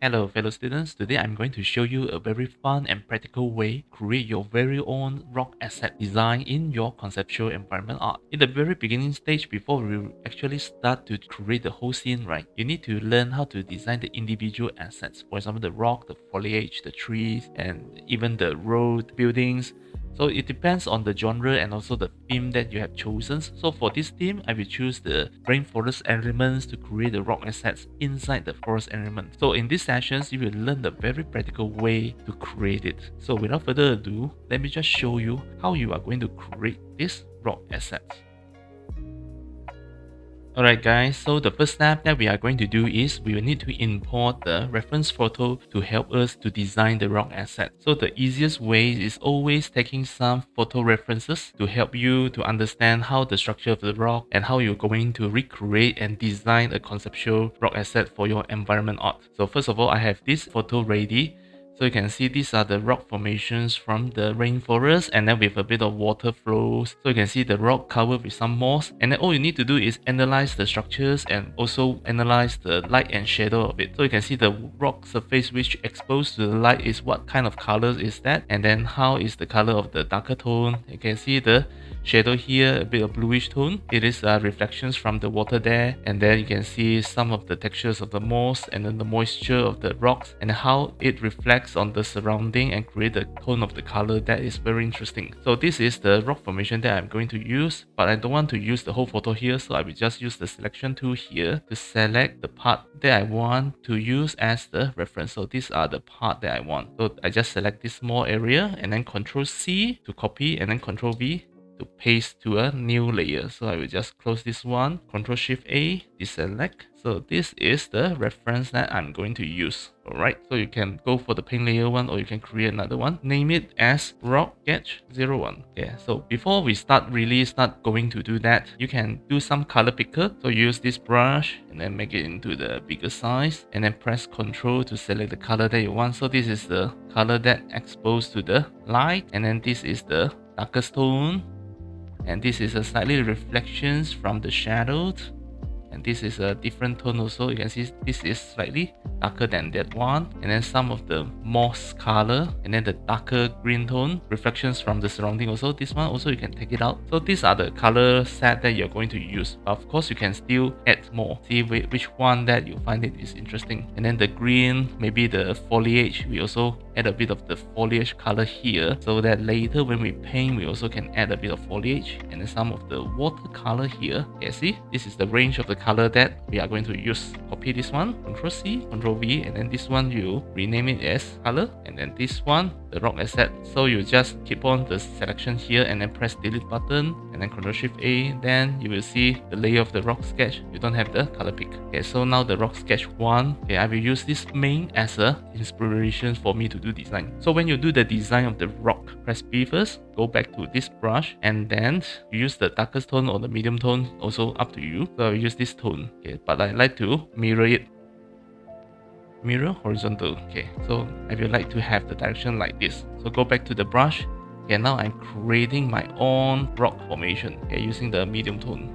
Hello fellow students, today I'm going to show you a very fun and practical way to create your very own rock asset design in your conceptual environment art. In the very beginning stage, before we actually start to create the whole scene, right, you need to learn how to design the individual assets. For example, the rock, the foliage, the trees, and even the road, buildings. So it depends on the genre and also the theme that you have chosen. So for this theme, I will choose the rainforest elements to create the rock assets inside the forest element. So in these sessions, you will learn the very practical way to create it. So without further ado, let me just show you how you are going to create this rock assets. Alright guys, so the first step that we are going to do is we will need to import the reference photo to help us to design the rock asset. So the easiest way is always taking some photo references to help you to understand how the structure of the rock and how you're going to recreate and design a conceptual rock asset for your environment art. So first of all, I have this photo ready. So you can see these are the rock formations from the rainforest, and then with a bit of water flows. So you can see the rock covered with some moss, and then all you need to do is analyze the structures and also analyze the light and shadow of it. So you can see the rock surface which exposed to the light is what kind of colors is that, and then how is the color of the darker tone. You can see the shadow here, a bit of bluish tone. It is reflections from the water there, and then you can see some of the textures of the moss and then the moisture of the rocks and how it reflects on the surrounding and create the tone of the color. That is very interesting. So this is the rock formation that I'm going to use, but I don't want to use the whole photo here, so I will just use the selection tool here to select the part that I want to use as the reference. So these are the part that I want. So I just select this small area and then Ctrl C to copy and then Ctrl V to paste to a new layer. So I will just close this one, Ctrl Shift A, deselect. So this is the reference that I'm going to use. Alright, so you can go for the paint layer one or you can create another one. Name it as Rock Sketch 01. Yeah, so before we start going to do that, you can do some color picker. So use this brush and then make it into the bigger size and then press Ctrl to select the color that you want. So this is the color that exposed to the light, and then this is the darkest tone, and this is a slightly reflections from the shadows, and this is a different tone also. You can see this is slightly darker than that one, and then some of the moss color, and then the darker green tone reflections from the surrounding also. This one also you can take it out. So these are the color set that you're going to use. Of course you can still add more, see which one that you find it is interesting. And then the green, maybe the foliage, we also add a bit of the foliage color here, so that later when we paint we also can add a bit of foliage. And then some of the watercolor here. Okay, see, this is the range of the color that we are going to use. Copy this one, Ctrl C, Ctrl V, and then this one you rename it as color, and then this one the rock asset. So you just keep on the selection here and then press delete button and then Ctrl Shift A, then you will see the layer of the rock sketch. You don't have the color pick. Okay, so now the rock sketch 1. Okay, I will use this main as a inspiration for me to do design. So when you do the design of the rock, press B first, go back to this brush, and then you use the darkest tone or the medium tone, also up to you. So I will use this tone. Okay, but I like to mirror it. Mirror horizontal. Okay, so I would like to have the direction like this. So go back to the brush. Okay, now I'm creating my own rock formation, okay, using the medium tone.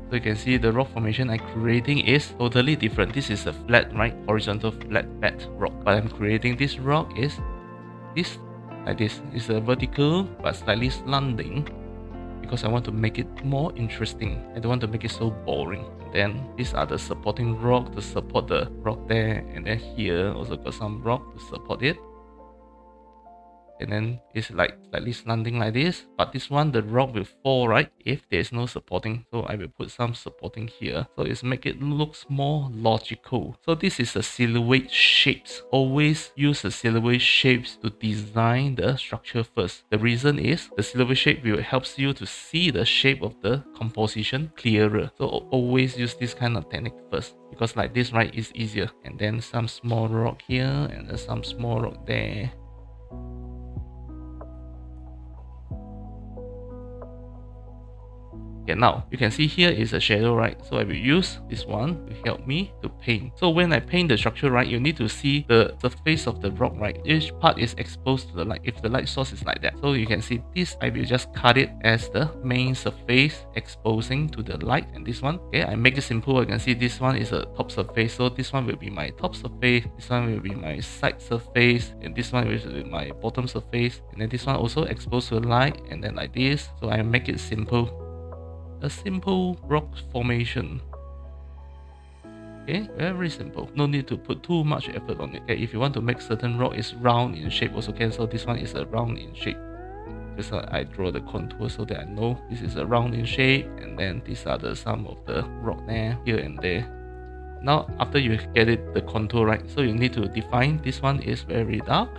So you can see the rock formation I'm creating is totally different. This is a flat, right, horizontal flat bed rock, but I'm creating this rock is this, like this. It's a vertical but slightly slanting, because I want to make it more interesting. I don't want to make it so boring. Then these are the supporting rock to support the rock there, and then here also got some rock to support it. And then it's like slightly slanting like this, but this one the rock will fall, right, if there's no supporting. So I will put some supporting here, so it's make it looks more logical. So this is a silhouette shapes. Always use the silhouette shapes to design the structure first. The reason is the silhouette shape will helps you to see the shape of the composition clearer. So always use this kind of technique first, because like this, right, is easier. And then some small rock here and then some small rock there. Okay, now you can see here is a shadow, right? So I will use this one to help me to paint. So when I paint the structure, right, you need to see the surface of the rock, right? Each part is exposed to the light if the light source is like that. So you can see this, I will just cut it as the main surface exposing to the light, and this one, okay, I make it simple. You can see this one is a top surface, so this one will be my top surface, this one will be my side surface, and this one will be my bottom surface, and then this one also exposed to the light, and then like this. So I make it simple. A simple rock formation. Okay, very simple. No need to put too much effort on it. Okay, if you want to make certain rock is round in shape, also can. So this one is a round in shape. Just I draw the contour so that I know this is a round in shape, and then these are the some of the rock there, here and there. Now after you get it the contour right, so you need to define this one is very dark,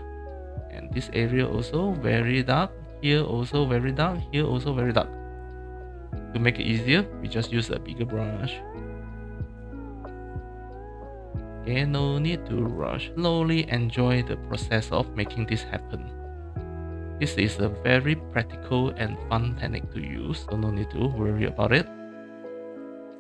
and this area also very dark. Here also very dark. Here also very dark. To make it easier, we just use a bigger brush. Okay, no need to rush. Slowly enjoy the process of making this happen. This is a very practical and fun technique to use, so no need to worry about it.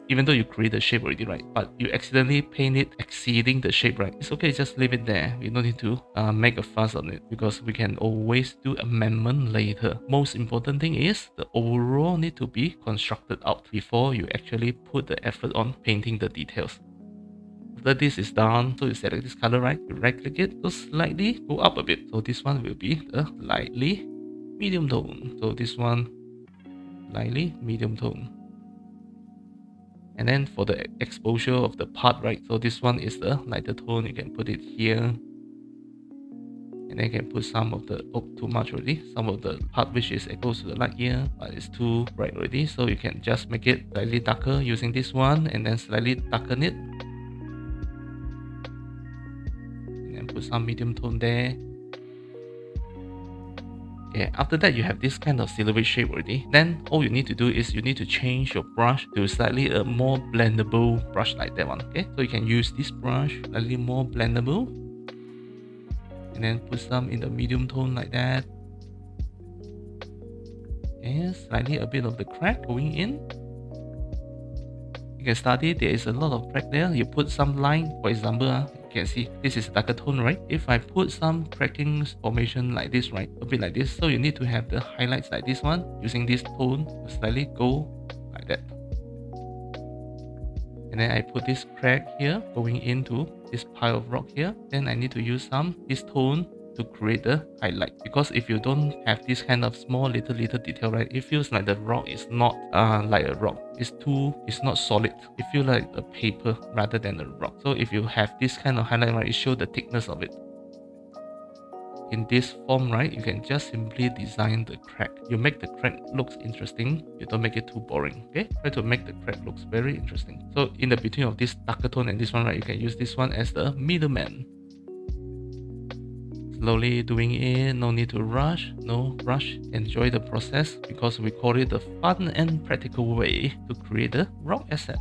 Even though you create the shape already, right? But you accidentally paint it exceeding the shape, right? It's okay, just leave it there. We don't need to make a fuss on it because we can always do amendment later. Most important thing is the overall need to be constructed out before you actually put the effort on painting the details. After this is done, so you select this color, right? You right click it, so slightly go up a bit. So this one will be the lightly medium tone. So this one lightly medium tone. And then for the exposure of the part, right? So this one is the lighter tone. You can put it here. And then you can put some of the, oh, too much already. Some of the part which is exposed to the light here, but it's too bright already. So you can just make it slightly darker using this one, and then slightly darken it. And then put some medium tone there. Okay, after that you have this kind of silhouette shape already. Then all you need to do is you need to change your brush to slightly a more blendable brush like that one. Okay, so you can use this brush slightly more blendable, and then put some in the medium tone like that. And slightly a bit of the crack going in. You can study, there is a lot of crack there. You put some line, for example, you can see this is darker tone, right? If I put some cracking formation like this, right, a bit like this, so you need to have the highlights like this one, using this tone to slightly go like that. And then I put this crack here going into this pile of rock here. Then I need to use this tone to create the highlight, because if you don't have this kind of small little detail, right, it feels like the rock is not like a rock. It's not solid. It feels like a paper rather than a rock. So if you have this kind of highlight, right, it shows the thickness of it. In this form, right, you can just simply design the crack. You make the crack looks interesting. You don't make it too boring. Okay, try to make the crack looks very interesting. So in the between of this darker tone and this one, right, you can use this one as the middleman. Slowly doing it, no need to rush, no rush. Enjoy the process because we call it the fun and practical way to create a rock asset.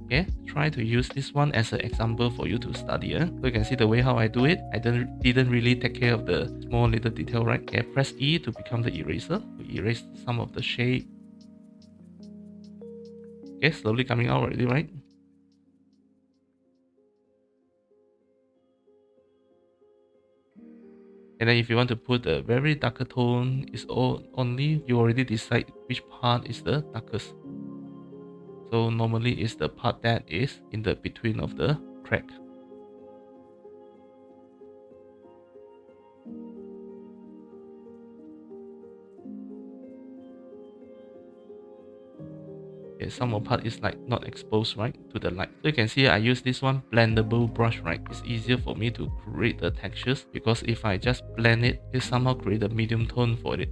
Okay, try to use this one as an example for you to study. So you can see the way how I do it. I didn't really take care of the small little detail, right? Okay, press E to become the eraser, to erase some of the shape. Okay, slowly coming out already, right? And then if you want to put a very darker tone, it's only you already decide which part is the darkest. So normally it's the part that is in the between of the crack. Okay, some more part is like not exposed, right, to the light. So you can see I use this one blendable brush, right? It's easier for me to create the textures, because if I just blend it, it somehow create a medium tone for it.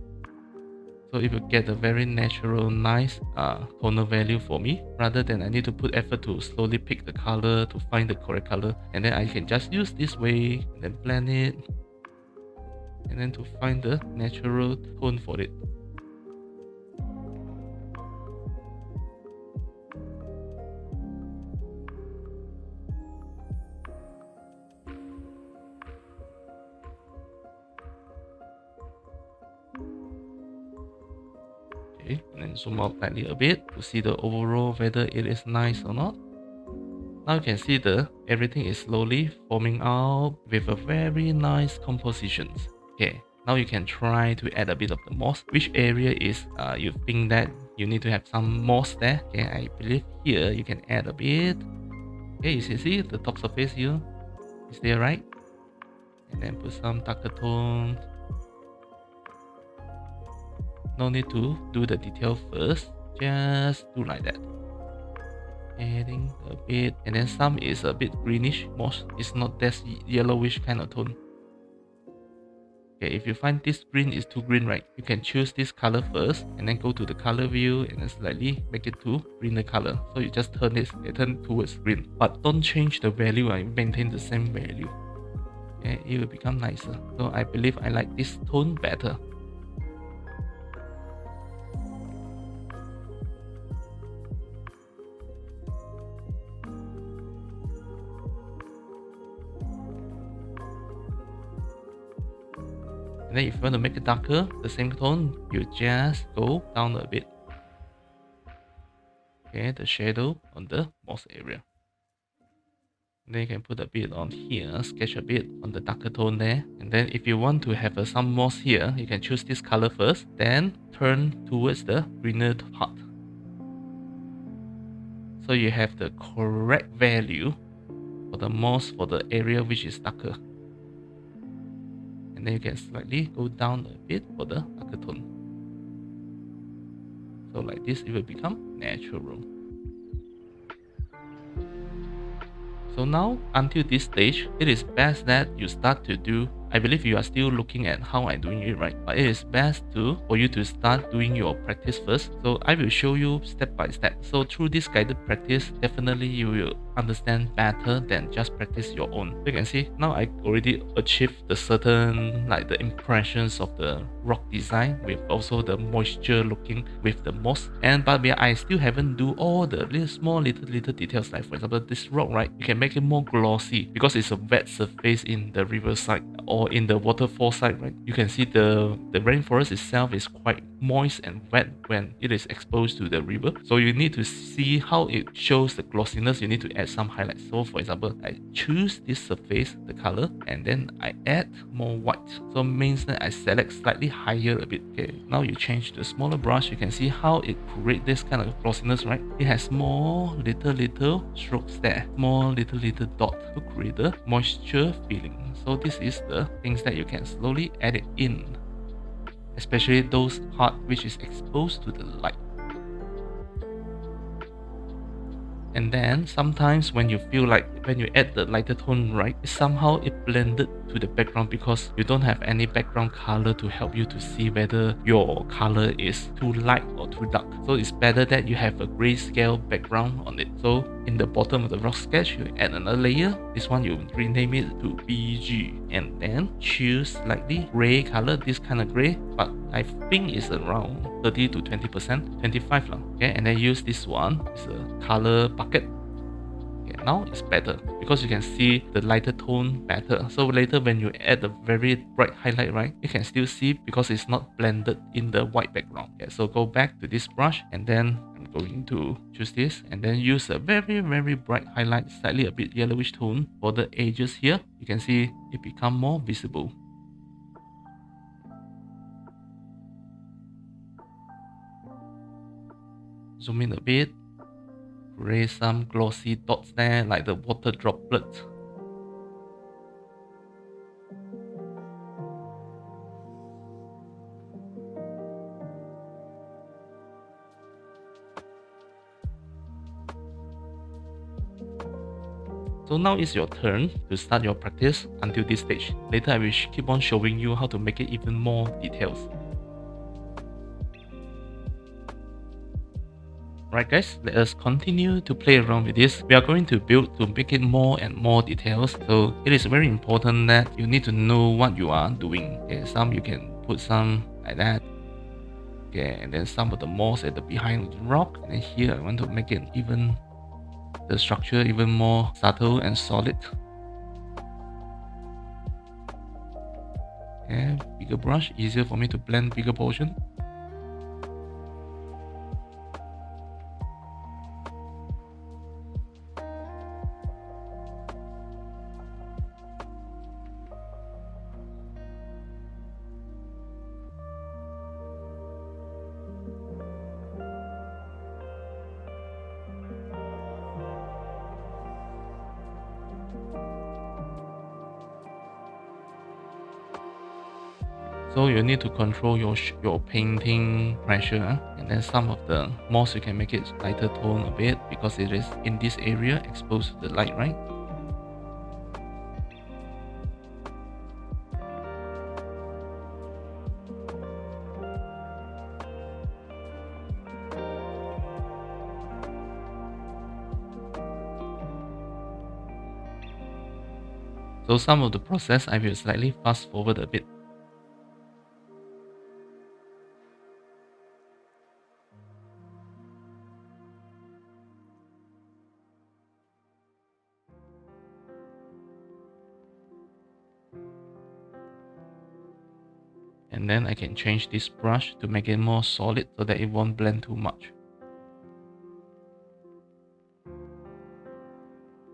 So it will get a very natural, nice tonal value for me, rather than I need to put effort to slowly pick the color to find the correct color. And then I can just use this way, and then blend it, and then to find the natural tone for it. Okay, and then zoom out slightly a bit to see the overall whether it is nice or not. Now you can see everything is slowly forming out with a very nice compositions. Okay, now you can try to add a bit of the moss. Which area is you think that you need to have some moss there? Okay, I believe here you can add a bit. Okay, you see the top surface here is there, right? And then put some darker tone. No need to do the detail first, just do like that. Adding a bit, and then some is a bit greenish moss. It's not that yellowish kind of tone. Okay, if you find this green is too green, right, you can choose this color first and then go to the color view and then slightly make it to greener color. So you just turn towards green, but don't change the value and maintain the same value. Okay, it will become nicer. So I believe I like this tone better. And then if you want to make it darker, the same tone, you just go down a bit. Okay, the shadow on the moss area. And then you can put a bit on here, sketch a bit on the darker tone there. And then if you want to have some moss here, you can choose this color first, then turn towards the greener part. So you have the correct value for the moss for the area which is darker. And then you can slightly go down a bit for the darker tone. So like this, it will become natural. So now, until this stage, it is best that you start to do, I believe you are still looking at how I'm doing it, right? But it is best for you to start doing your practice first. So I will show you step by step. So through this guided practice, definitely you will understand better than just practice your own. So you can see, now I already achieved the certain, like the impressions of the rock design with also the moisture looking with the moss. But I still haven't do all the little details, like for example, this rock, right? You can make it more glossy because it's a wet surface in the riverside or in the waterfall side, right? You can see the rainforest itself is quite moist and wet when it is exposed to the river. So you need to see how it shows the glossiness. You need to add some highlights. So for example, I choose this surface, the color, and then I add more white. So means that I select slightly higher a bit. Okay, now you change the smaller brush. You can see how it creates this kind of glossiness, right? It has more little strokes there, more little dot to create the moisture feeling. So this is the things that you can slowly add it in, especially those part which is exposed to the light. And then sometimes when you feel like when you add the lighter tone, right, somehow it blended to the background because you don't have any background color to help you to see whether your color is too light or too dark. So it's better that you have a grayscale background on it. So in the bottom of the rock sketch, you add another layer. This one you rename it to BG, and then choose slightly gray color, this kind of gray, but I think it's around 30 to 20%, 25 lah. Okay, and then use this one, it's a color bucket. Okay, now it's better because you can see the lighter tone better. So later when you add a very bright highlight, right, you can still see because it's not blended in the white background. Okay, so go back to this brush and then I'm going to choose this and then use a very bright highlight, slightly a bit yellowish tone for the edges here. You can see it become more visible. Zoom in a bit, create some glossy dots there like the water droplet. So now it's your turn to start your practice until this stage. Later I will keep on showing you how to make it even more details. Right guys, let us continue to play around with this. We are going to build to make it more and more details. So it is very important that you need to know what you are doing. Okay, some you can put some like that. Okay, and then some of the moss at the behind the rock. And then here I want to make it even, the structure even more subtle and solid. Okay, bigger brush, easier for me to blend bigger portion. So you need to control your painting pressure, and then some of the moss you can make it lighter tone a bit because it is in this area exposed to the light, right? So some of the process I will slightly fast forward a bit. And then I can change this brush to make it more solid so that it won't blend too much.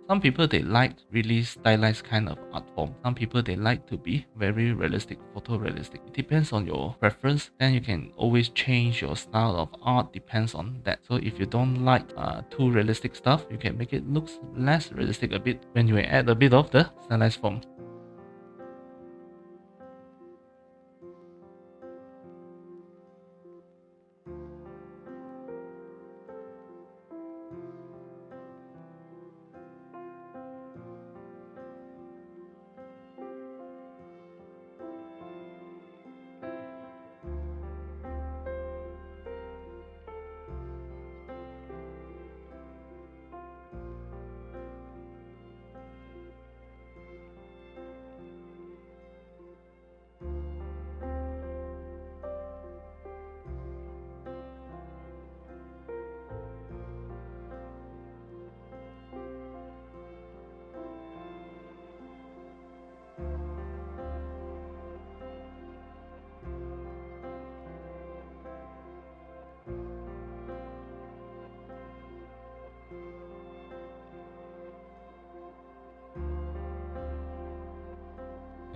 Some people they like really stylized kind of art form. Some people they like to be very realistic, photorealistic. It depends on your preference. Then you can always change your style of art depends on that. So if you don't like too realistic stuff, you can make it looks less realistic a bit when you add a bit of the stylized form.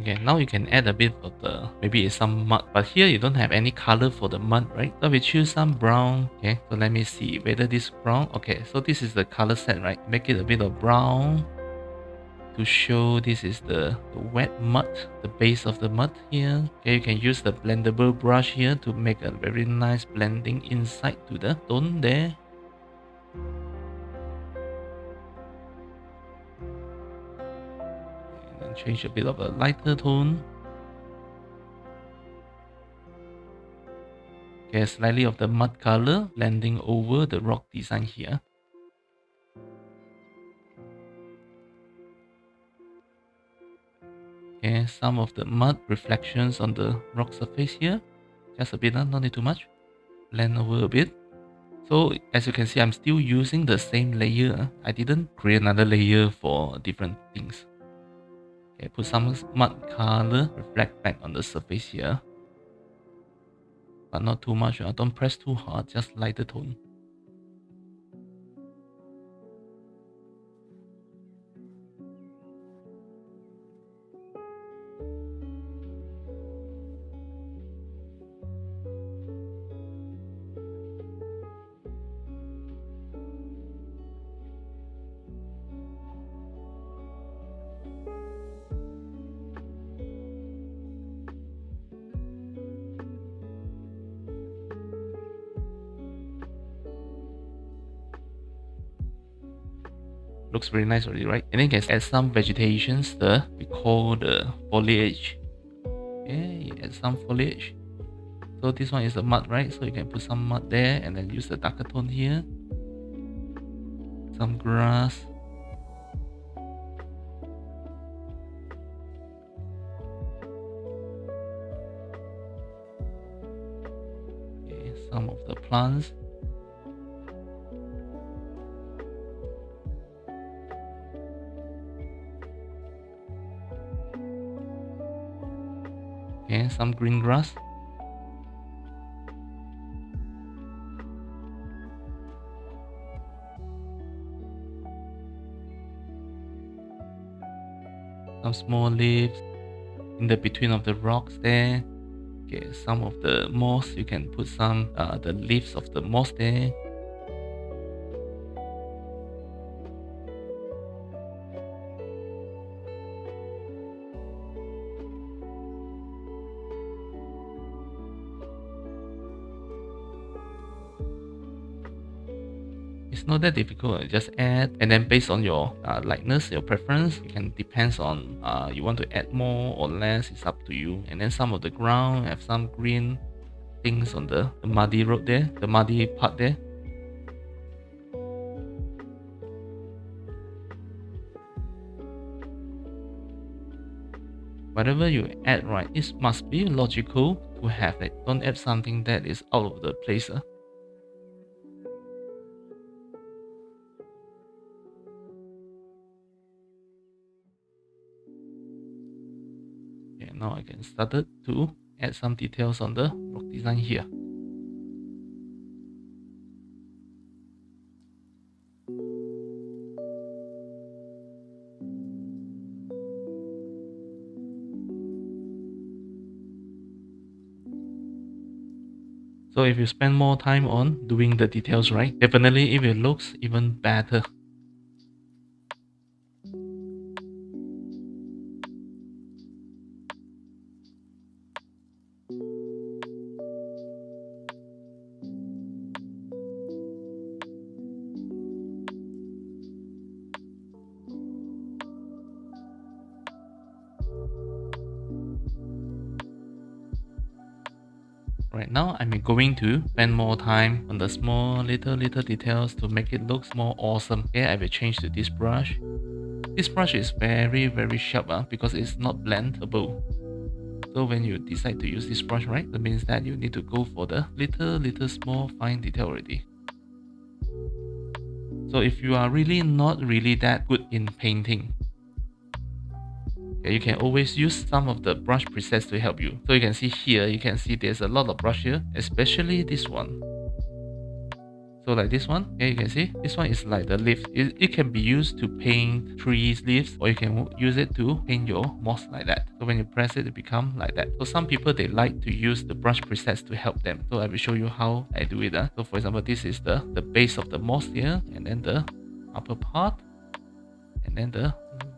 Okay, now you can add a bit of the, maybe it's some mud, but here you don't have any color for the mud, right? So we choose some brown. Okay, so let me see whether this brown. Okay, so this is the color set, right? Make it a bit of brown to show this is the wet mud, the base of the mud here. Okay, you can use the blendable brush here to make a very nice blending inside to the tone there. And then change a bit of a lighter tone. Okay, slightly of the mud color blending over the rock design here. Okay, some of the mud reflections on the rock surface here. Just a bit, not need too much. Blend over a bit. So as you can see, I'm still using the same layer. I didn't create another layer for different things. Okay, put some mud color reflect back on the surface here. But not too much. Don't press too hard, just lighter tone. Looks very nice already, right? And then you can add some vegetations, we call the foliage. Okay, you add some foliage. So this one is the mud, right? So you can put some mud there and then use the darker tone here. Some grass. Okay, some of the plants. Okay, some green grass. Some small leaves in the between of the rocks there. Okay, some of the moss, you can put some the leaves of the moss there. It's not that difficult. Just add, and then based on your likeness, your preference, it can depends on you want to add more or less. It's up to you. And then some of the ground have some green things on the muddy road there, the muddy part there. Whatever you add, right, it must be logical to have it. Don't add something that is out of the place. Okay, now I can start to add some details on the rock design here. So if you spend more time on doing the details, right, definitely it will looks even better. Right now, I'm going to spend more time on the small little details to make it look more awesome. Okay, I will change to this brush. This brush is very sharp because it's not blendable. So when you decide to use this brush, right, that means that you need to go for the little small fine detail already. So if you are not really that good in painting, okay, you can always use some of the brush presets to help you. So you can see here, you can see there's a lot of brush here, especially this one. So like this one, okay, you can see this one is like the leaf. It can be used to paint trees leaves, or you can use it to paint your moss like that. So when you press it, it become like that. So some people, they like to use the brush presets to help them. So I will show you how I do it. So for example, this is the base of the moss here, and then the upper part, and then the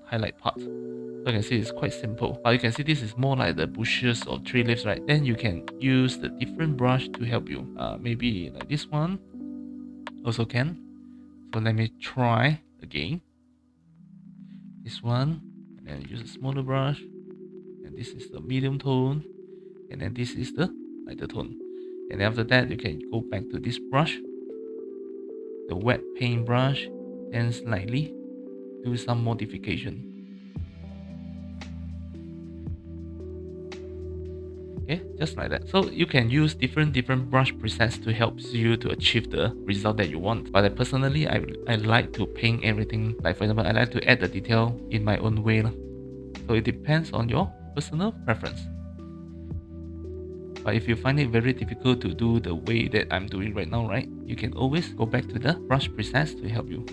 highlight part. So you can see it's quite simple, but you can see this is more like the bushes or tree leaves, right? Then you can use the different brush to help you. Maybe like this one also can. So let me try again. This one, and then use a smaller brush, and this is the medium tone, and then this is the lighter tone. And after that, you can go back to this brush, the wet paint brush, and slightly do some modification. Okay, just like that. So you can use different brush presets to help you to achieve the result that you want. But personally, I like to paint everything. Like for example, I like to add the detail in my own way. So it depends on your personal preference. But if you find it very difficult to do the way that I'm doing right now, right, you can always go back to the brush presets to help you.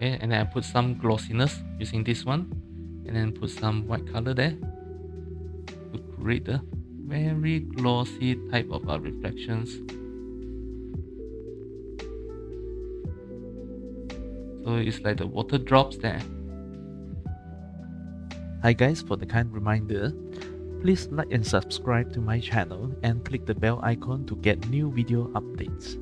Okay, and then I put some glossiness using this one, and then put some white color there to create a very glossy type of reflections. So it's like the water drops there. Hi guys, for the kind reminder, Please like and subscribe to my channel and click the bell icon to get new video updates.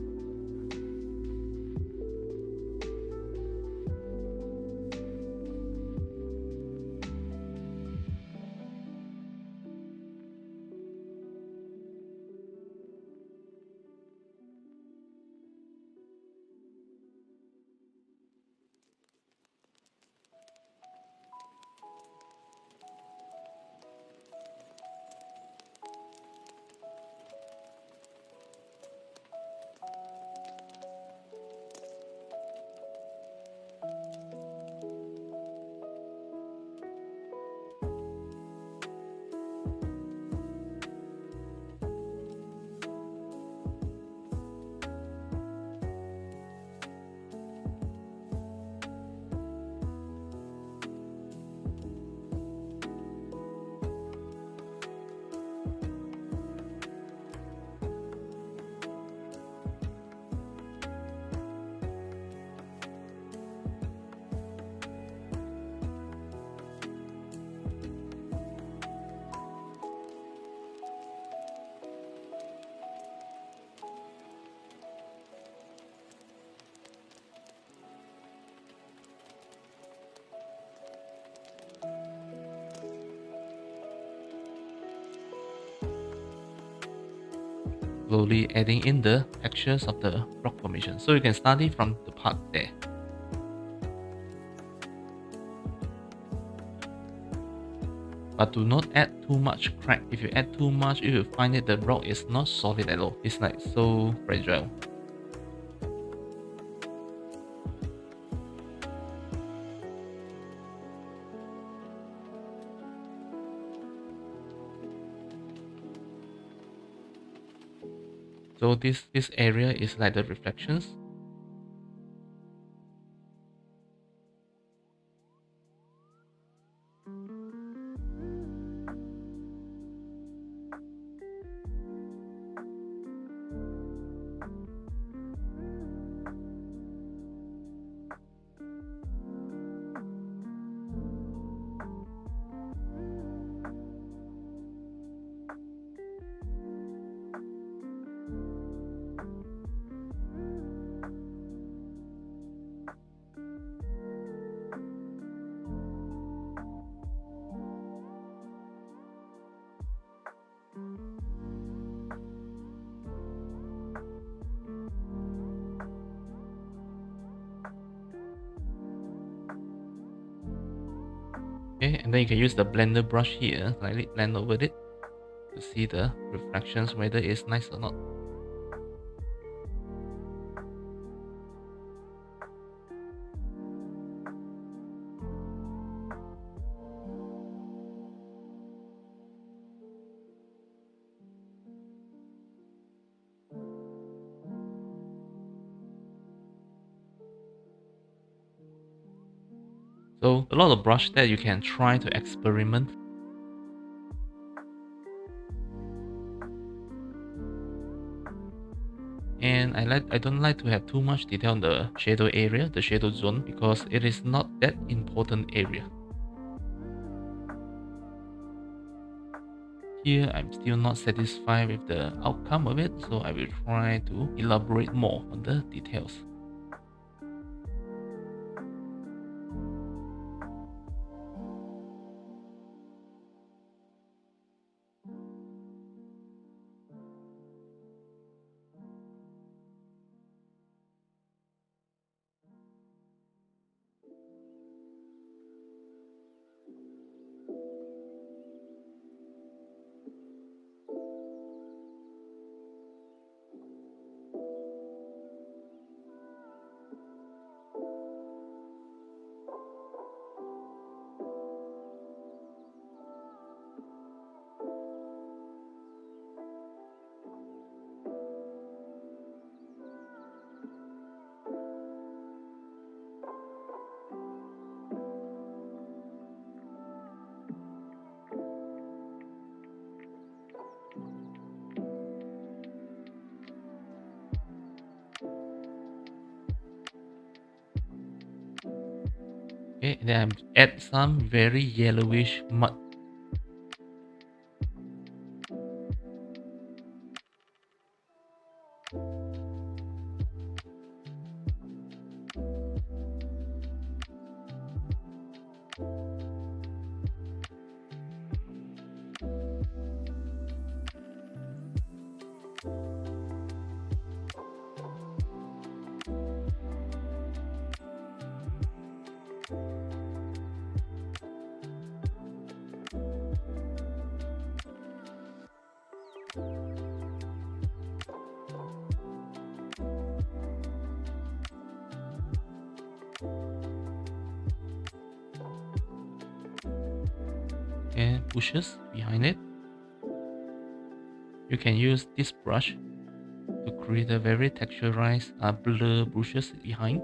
Slowly adding in the textures of the rock formation, so you can start it from the part there. But do not add too much crack. If you add too much, you will find that the rock is not solid at all. It's like so fragile. So this area is like the reflections. Okay, and then you can use the blender brush here, lightly blend over it to see the reflections, whether it's nice or not. So a lot of brush that you can try to experiment. And I don't like to have too much detail on the shadow area, the shadow zone, because it is not that important area. Here I'm still not satisfied with the outcome of it, so I will try to elaborate more on the details. Okay, then add some very yellowish mud. and bushes behind it. You can use this brush to create a very texturized blur bushes behind.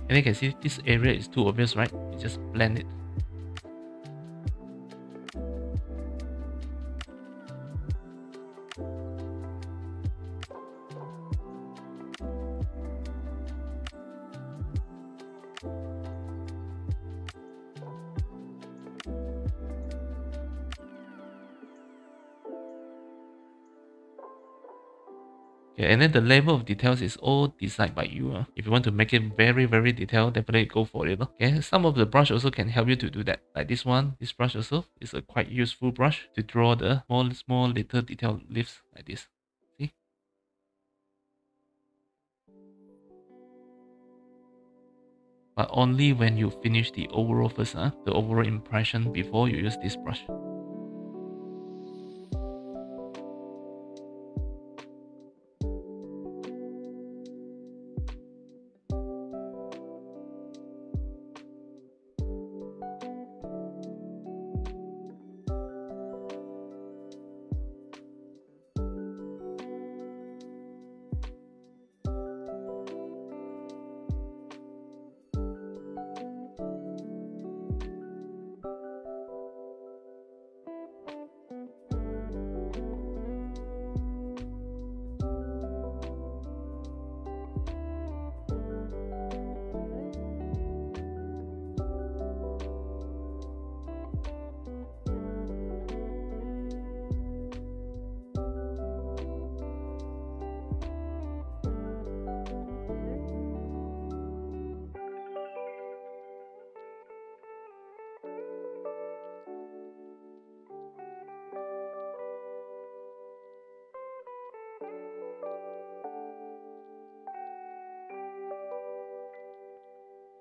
And you can see this area is too obvious, right? You just blend it. Okay, and then the level of details is all decided by you. If you want to make it very, very detailed, definitely go for it. Okay, some of the brush also can help you to do that. Like this one, this brush also is a quite useful brush to draw the small little detailed leaves like this. See? But only when you finish the overall first, the overall impression before you use this brush.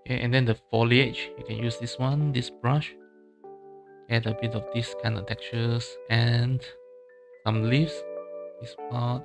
Okay, and then the foliage, you can use this one, this brush. Add a bit of this kind of textures and some leaves, this part.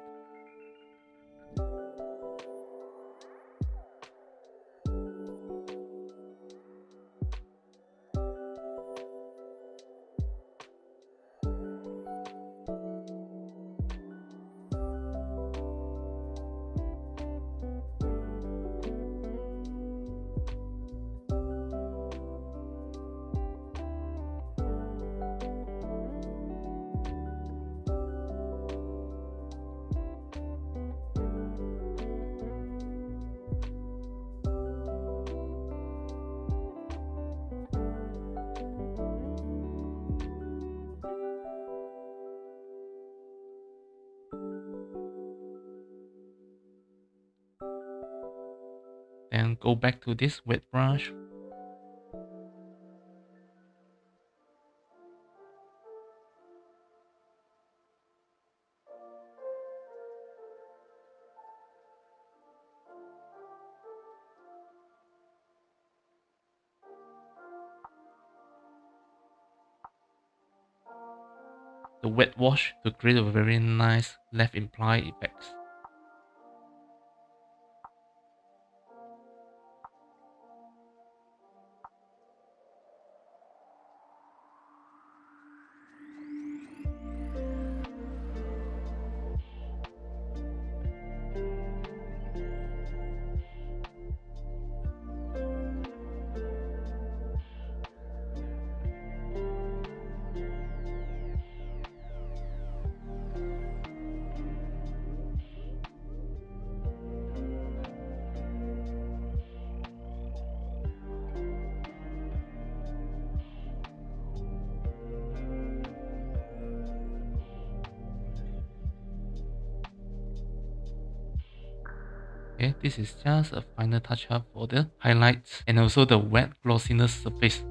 Then go back to this wet brush. The wet wash to create a very nice left imply effects. Okay, this is just a final touch up for the highlights and also the wet glossiness surface.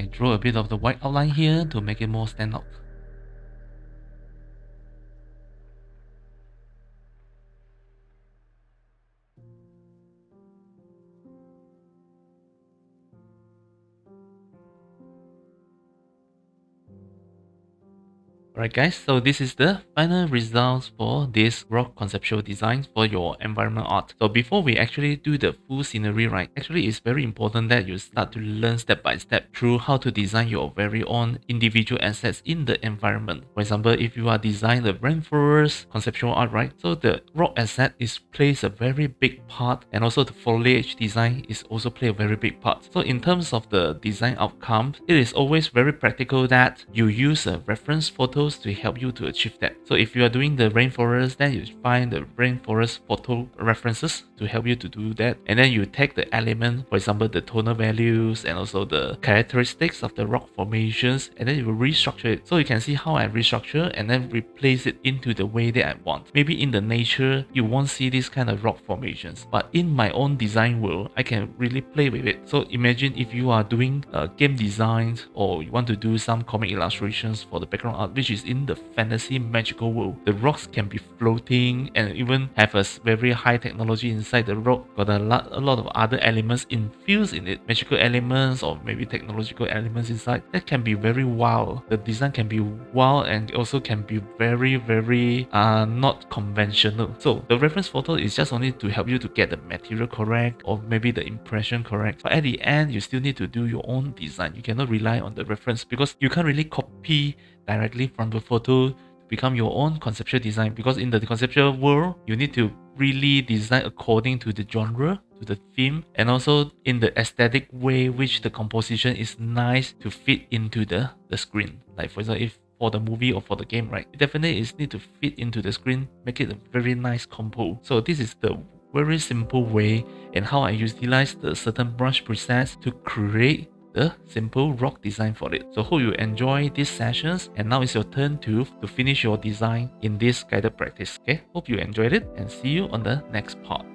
I draw a bit of the white outline here to make it more stand out. Alright guys, so this is the final results for this rock conceptual design for your environment art. So before we actually do the full scenery, right, actually it's very important that you start to learn step by step through how to design your very own individual assets in the environment. For example, if you are designing the rainforest conceptual art, right, so the rock asset plays a very big part, and also the foliage design is also play a very big part. So in terms of the design outcome, it is always very practical that you use a reference photo to help you to achieve that. So if you are doing the rainforest, then you find the rainforest photo references to help you to do that, and then you take the element, for example the tonal values and also the characteristics of the rock formations, and then you will restructure it. So you can see how I restructure and then replace it into the way that I want. Maybe in the nature you won't see this kind of rock formations, but in my own design world I can really play with it. So imagine if you are doing game designs, or you want to do some comic illustrations for the background art, which is in the fantasy magical world. The rocks can be floating and even have a very high technology inside the rock. Got a lot of other elements infused in it, magical elements or maybe technological elements inside. That can be very wild. The design can be wild and also can be very not conventional. So the reference photo is just only to help you to get the material correct or maybe the impression correct. But at the end, you still need to do your own design. You cannot rely on the reference because you can't really copy directly from the photo to become your own conceptual design, because in the conceptual world you need to really design according to the genre, to the theme, and also in the aesthetic way which the composition is nice to fit into the screen. Like for example, if for the movie or for the game, right, it definitely is need to fit into the screen, make it a very nice compo. So this is the very simple way and how I utilize the certain brush presets to create the simple rock design for it. So hope you enjoy these sessions, and now it's your turn to finish your design in this guided practice. Okay, hope you enjoyed it and see you on the next part.